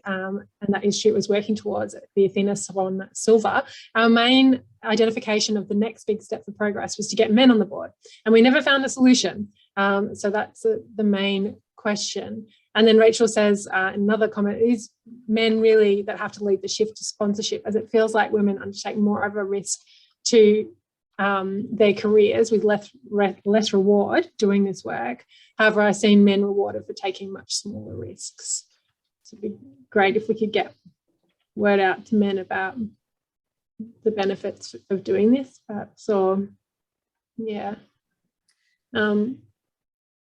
and that institute was working towards the Athena Swan Silver. Our main identification of the next big step for progress was to get men on the board, and we never found a solution. So that's the main question. And then Rachel says, another comment, is men really that have to lead the shift to sponsorship, as it feels like women undertake more of a risk to their careers with less reward doing this work. However, I've seen men rewarded for taking much smaller risks. So it'd be great if we could get word out to men about the benefits of doing this, perhaps, or yeah.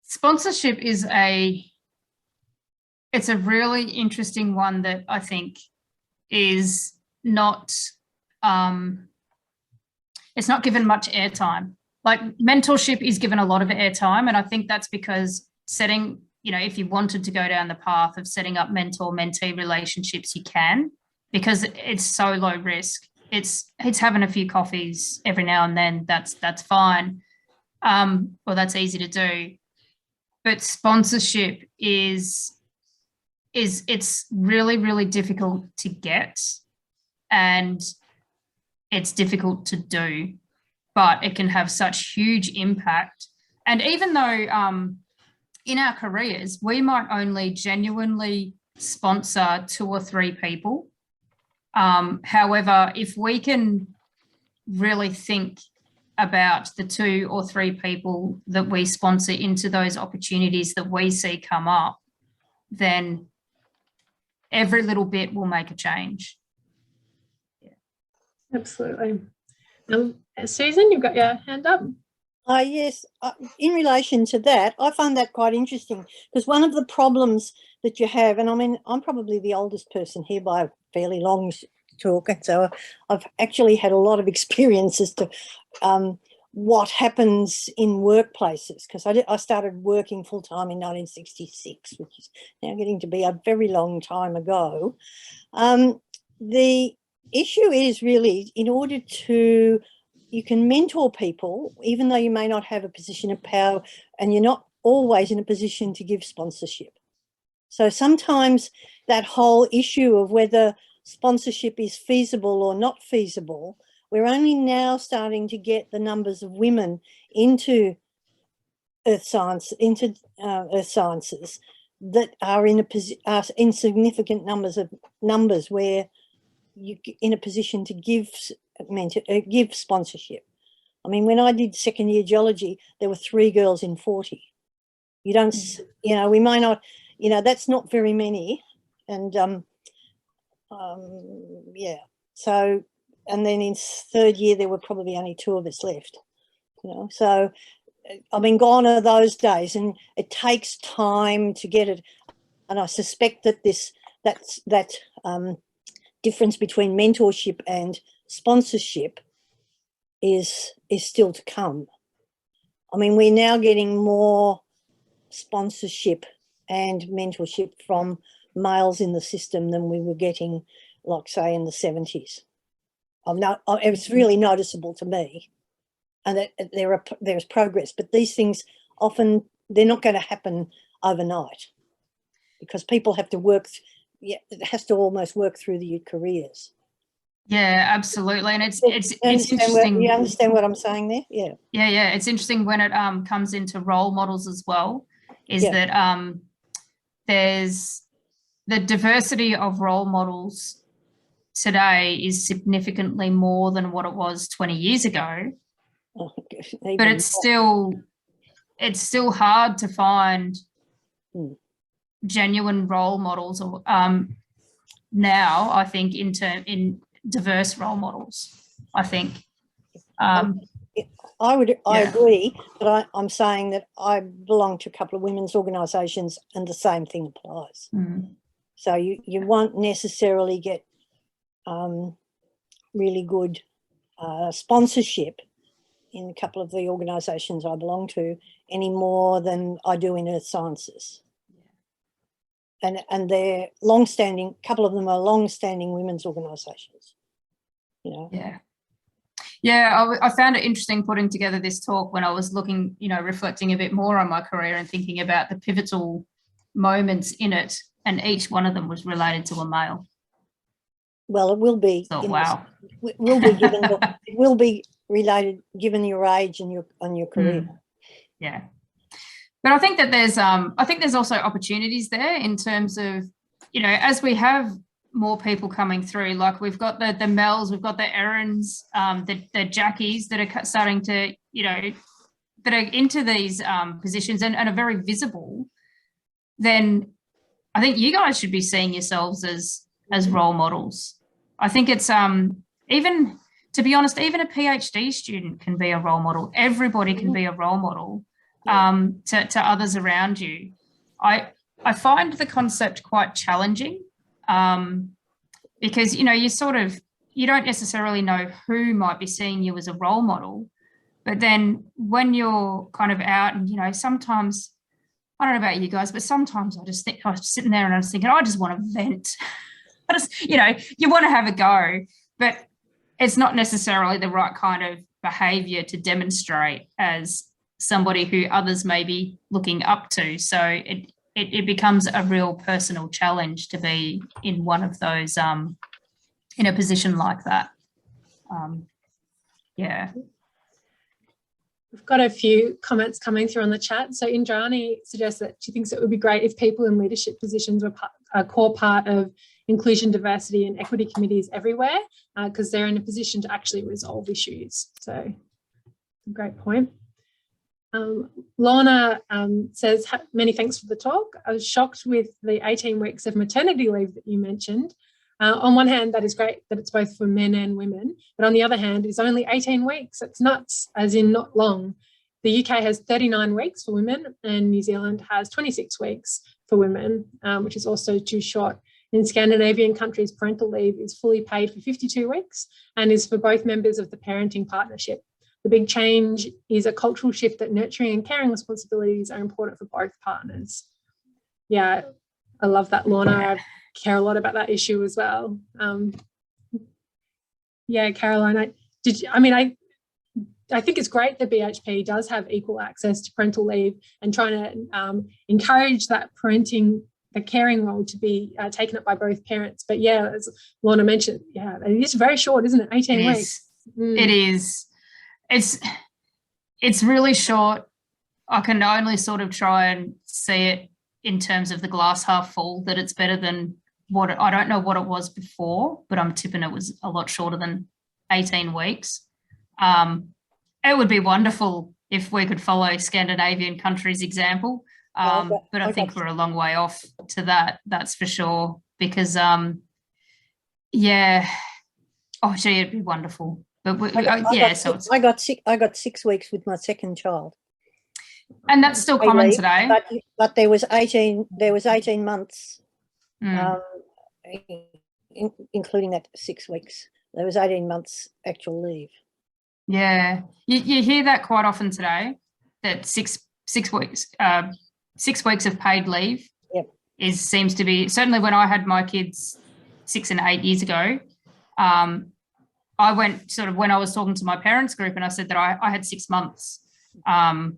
Sponsorship is it's a really interesting one that I think is not, it's not given much airtime. Like mentorship is given a lot of airtime, and I think that's because setting, if you wanted to go down the path of setting up mentor-mentee relationships, you can, because it's so low risk. It's having a few coffees every now and then. That's fine. Well, that's easy to do. But sponsorship is it's really, really difficult to get, and it's difficult to do, but it can have such huge impact. And even though in our careers, we might only genuinely sponsor 2 or 3 people. However, if we can really think about the 2 or 3 people that we sponsor into those opportunities that we see come up, then every little bit will make a change. Yeah. Absolutely. Susan, you've got your hand up. Yes, in relation to that, I find that quite interesting, because one of the problems that you have, and I mean, I'm probably the oldest person here by a fairly long talk, and so I've actually had a lot of experience as to what happens in workplaces, because I started working full-time in 1966, which is now getting to be a very long time ago. The issue is really, in order to, you can mentor people, even though you may not have a position of power, and you're not always in a position to give sponsorship. So sometimes that whole issue of whether sponsorship is feasible or not feasible, we're only now starting to get the numbers of women into earth sciences that are in significant numbers where you're in a position to give sponsorship. I mean, when I did second year geology, there were 3 girls in 40. You don't, you know, we might not, you know, that's not very many. And yeah, so, and then in third year, there were probably only 2 of us left, you know, so I mean, gone are those days, and it takes time to get it. And I suspect that that difference between mentorship and sponsorship is still to come. I mean, we're now getting more sponsorship and mentorship from males in the system than we were getting, like, say, in the 70s. It's really noticeable to me, and that there's progress, but these things often, they're not going to happen overnight, because people have to work, it has to almost work through your careers. Yeah, absolutely. And it's interesting. You understand what I'm saying there? Yeah. Yeah. It's interesting when it comes into role models as well, is that there's the diversity of role models today is significantly more than what it was 20 years ago. Oh, but it's still hard to find genuine role models now, I think, in diverse role models, I think. I agree, but I'm saying that I belong to a couple of women's organisations, and the same thing applies. So you won't necessarily get really good sponsorship in a couple of the organisations I belong to any more than I do in earth sciences. And they're long-standing, a couple of them are long-standing women's organisations, you know. Yeah, I found it interesting putting together this talk when I was looking, you know, reflecting a bit more on my career and thinking about the pivotal moments in it, and each one of them was related to a male. Well, it will be. Oh, wow. It will be given. It will be related given your age and your career. Yeah, but I think that there's also opportunities there in terms of, you know, as we have more people coming through, like we've got the Mels, we've got the Erins, the Jackies that are starting to, you know, that are into these positions and are very visible. Then I think you guys should be seeing yourselves as role models. I think it's even, to be honest, even a PhD student can be a role model. Everybody can be a role model to others around you. I find the concept quite challenging because, you know, you don't necessarily know who might be seeing you as a role model, but then when you're kind of out and, you know, sometimes, I don't know about you guys, but sometimes I just think, I was sitting there and I was thinking, I just want to vent. You know, you want to have a go, but it's not necessarily the right kind of behaviour to demonstrate as somebody who others may be looking up to. So it becomes a real personal challenge to be in one of those, in a position like that. Yeah. We've got a few comments coming through on the chat. So Indrani suggests that she thinks it would be great if people in leadership positions were a core part of inclusion, diversity and equity committees everywhere, because they're in a position to actually resolve issues. So great point. Lorna says, many thanks for the talk. I was shocked with the 18 weeks of maternity leave that you mentioned. On one hand, that is great that it's both for men and women, but on the other hand, it's only 18 weeks. It's nuts, as in not long. The UK has 39 weeks for women and New Zealand has 26 weeks for women, which is also too short. In Scandinavian countries, parental leave is fully paid for 52 weeks and is for both members of the parenting partnership. The big change is a cultural shift that nurturing and caring responsibilities are important for both partners. Yeah, I love that, Lorna. I care a lot about that issue as well. Yeah, Caroline, I think it's great that BHP does have equal access to parental leave and trying to encourage that the caring role to be taken up by both parents. But yeah, as Lorna mentioned, yeah, it's very short, isn't it? 18 weeks. It is. It's really short. I can only sort of try and see it in terms of the glass half full, that it's better than I don't know what it was before, but I'm tipping it was a lot shorter than 18 weeks. It would be wonderful if we could follow Scandinavian countries' example. But I think we're a long way off to that, that's for sure, because yeah, oh gee, it'd be wonderful. But I got 6 weeks with my second child, and that's still common today. But there was 18 months, including that 6 weeks. There was 18 months actual leave. Yeah, you hear that quite often today. That six weeks, 6 weeks of paid leave. Yep. Seems to be, certainly when I had my kids 6 and 8 years ago. I went sort of when I was talking to my parents group, and I said that I had 6 months from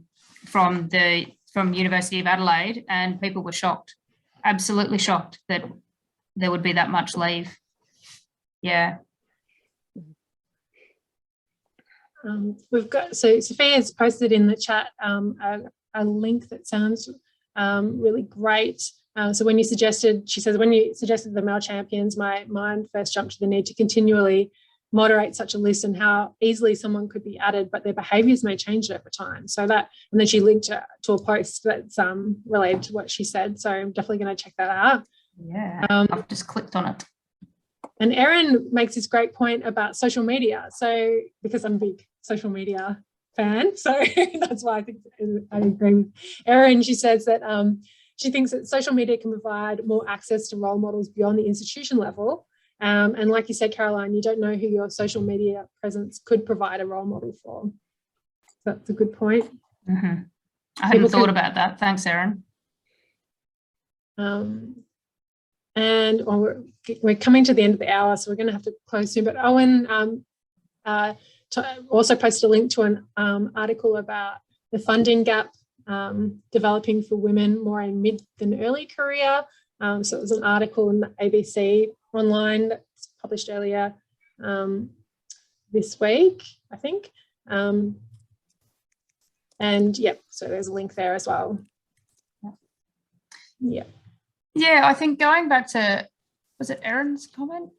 University of Adelaide, and people were shocked, absolutely shocked that there would be that much leave. Yeah. We've got, so Sophia's posted in the chat a link that sounds really great. So when you suggested, she says, when you suggested the male champions, my mind first jumped to the need to continually moderate such a list and how easily someone could be added, but their behaviours may change over time. So that, and then she linked to a post that's related to what she said. So I'm definitely going to check that out. Yeah, I've just clicked on it. And Erin makes this great point about social media. So because I'm a big social media fan, so that's why I think I agree with Erin. She says that she thinks that social media can provide more access to role models beyond the institution level. And like you said, Caroline, you don't know who your social media presence could provide a role model for. So that's a good point. Mm-hmm. I hadn't thought about that. Thanks, Erin. And we're coming to the end of the hour, so we're going to have to close soon. But Owen also posted a link to an article about the funding gap developing for women more in mid than early career. So it was an article in the ABC online that's published earlier this week, I think. And yeah, so there's a link there as well. Yeah. Yeah, I think going back to, was it Erin's comment?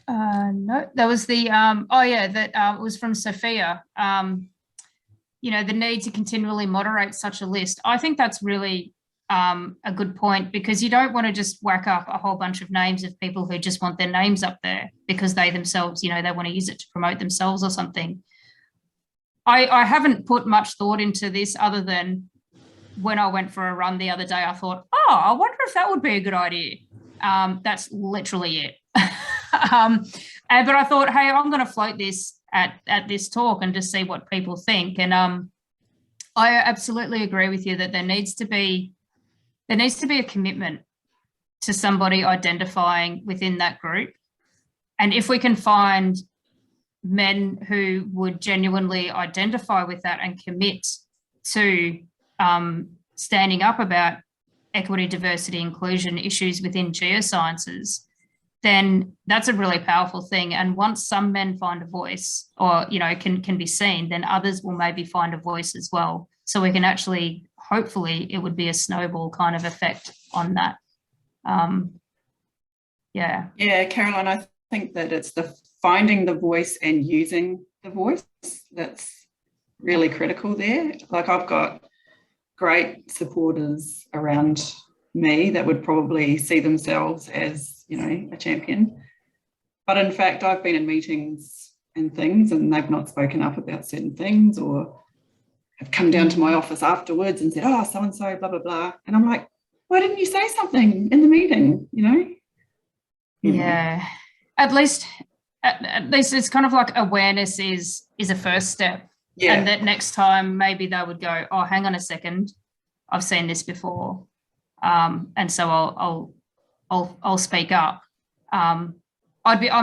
No, that was the, that was from Sophia. You know, the need to continually moderate such a list. I think that's really a good point, because you don't want to just whack up a whole bunch of names of people who just want their names up there because they themselves, you know, they want to use it to promote themselves or something. I haven't put much thought into this other than when I went for a run the other day, I thought, oh, I wonder if that would be a good idea. That's literally it. But I thought, hey, I'm going to float this at this talk and just see what people think. And I absolutely agree with you that there needs to be a commitment to somebody identifying within that group. And if we can find men who would genuinely identify with that and commit to standing up about equity, diversity, inclusion issues within geosciences, then that's a really powerful thing. And once some men find a voice, or, you know, can be seen, then others will maybe find a voice as well. So we can actually, hopefully, it would be a snowball kind of effect on that. Yeah. Yeah, Caroline, I think that it's the finding the voice and using the voice that's really critical there. Like, I've got great supporters around me that would probably see themselves as, you know, a champion. But in fact, I've been in meetings and things and they've not spoken up about certain things, or have come down to my office afterwards and said, oh, so-and-so, blah, blah, blah. And I'm like, why didn't you say something in the meeting, you know? Yeah. At least it's kind of like awareness is a first step. Yeah. And that next time maybe they would go, oh, hang on a second, I've seen this before. And so I'll speak up. I'm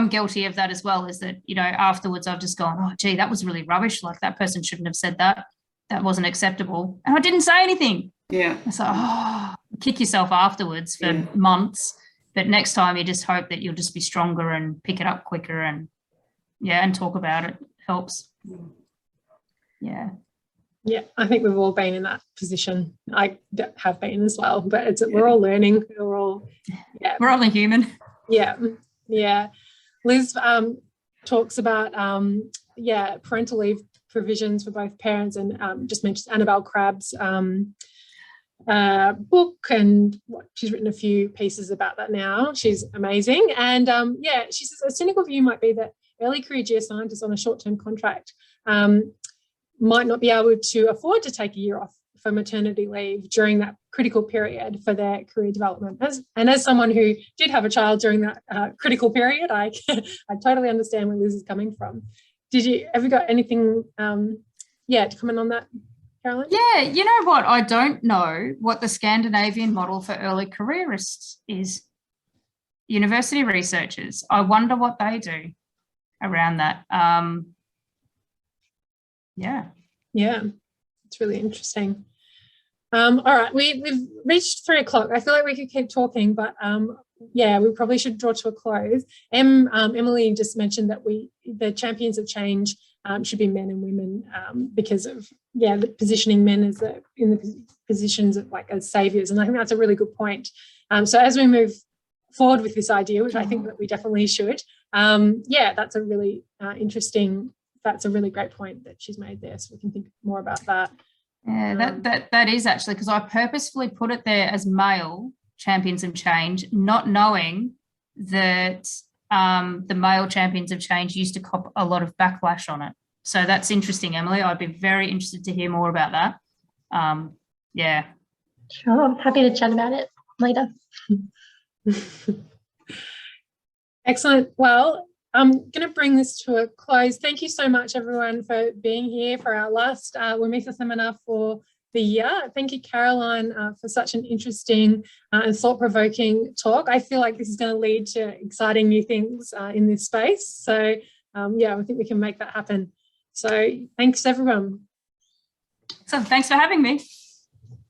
guilty of that as well, is that, you know, afterwards I've just gone, oh, gee, that was really rubbish. Like, that person shouldn't have said that. That wasn't acceptable. And I didn't say anything. Yeah. So, kick yourself afterwards for months. But next time you just hope that you'll just be stronger and pick it up quicker and talk about it. Helps. Yeah. Yeah, I think we've all been in that position. I have been as well, but we're all learning. We're all only human. Yeah, yeah. Liz talks about parental leave provisions for both parents, and just mentions Annabelle Crabb's book, and she's written a few pieces about that now. She's amazing. And yeah, she says a cynical view might be that early career geoscientists on a short-term contract might not be able to afford to take a year off for maternity leave during that critical period for their career development. As someone who did have a child during that critical period, I totally understand where this is coming from. Have you got anything to comment on that, Caroline? Yeah, you know what? I don't know what the Scandinavian model for early careerists is. University researchers. I wonder what they do around that. Yeah, it's really interesting. All right, we've reached 3 o'clock. I feel like we could keep talking, but yeah, we probably should draw to a close. Emily just mentioned that the champions of change should be men and women because of positioning men as in the positions of as saviors, and I think that's a really good point. So as we move forward with this idea, which I think that we definitely should, that's a really interesting. That's a really great point that she's made there, so we can think more about that. Yeah, that is actually, because I purposefully put it there as male champions of change, not knowing that the male champions of change used to cop a lot of backlash on it. So that's interesting, Emily. I'd be very interested to hear more about that. Yeah. Sure, I'm happy to chat about it later. Excellent. Well, I'm going to bring this to a close. Thank you so much, everyone, for being here for our last WMESA seminar for the year. Thank you, Caroline, for such an interesting and thought-provoking talk. I feel like this is going to lead to exciting new things in this space. So, I think we can make that happen. So, thanks, everyone. So, thanks for having me.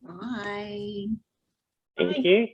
Bye. Thank you.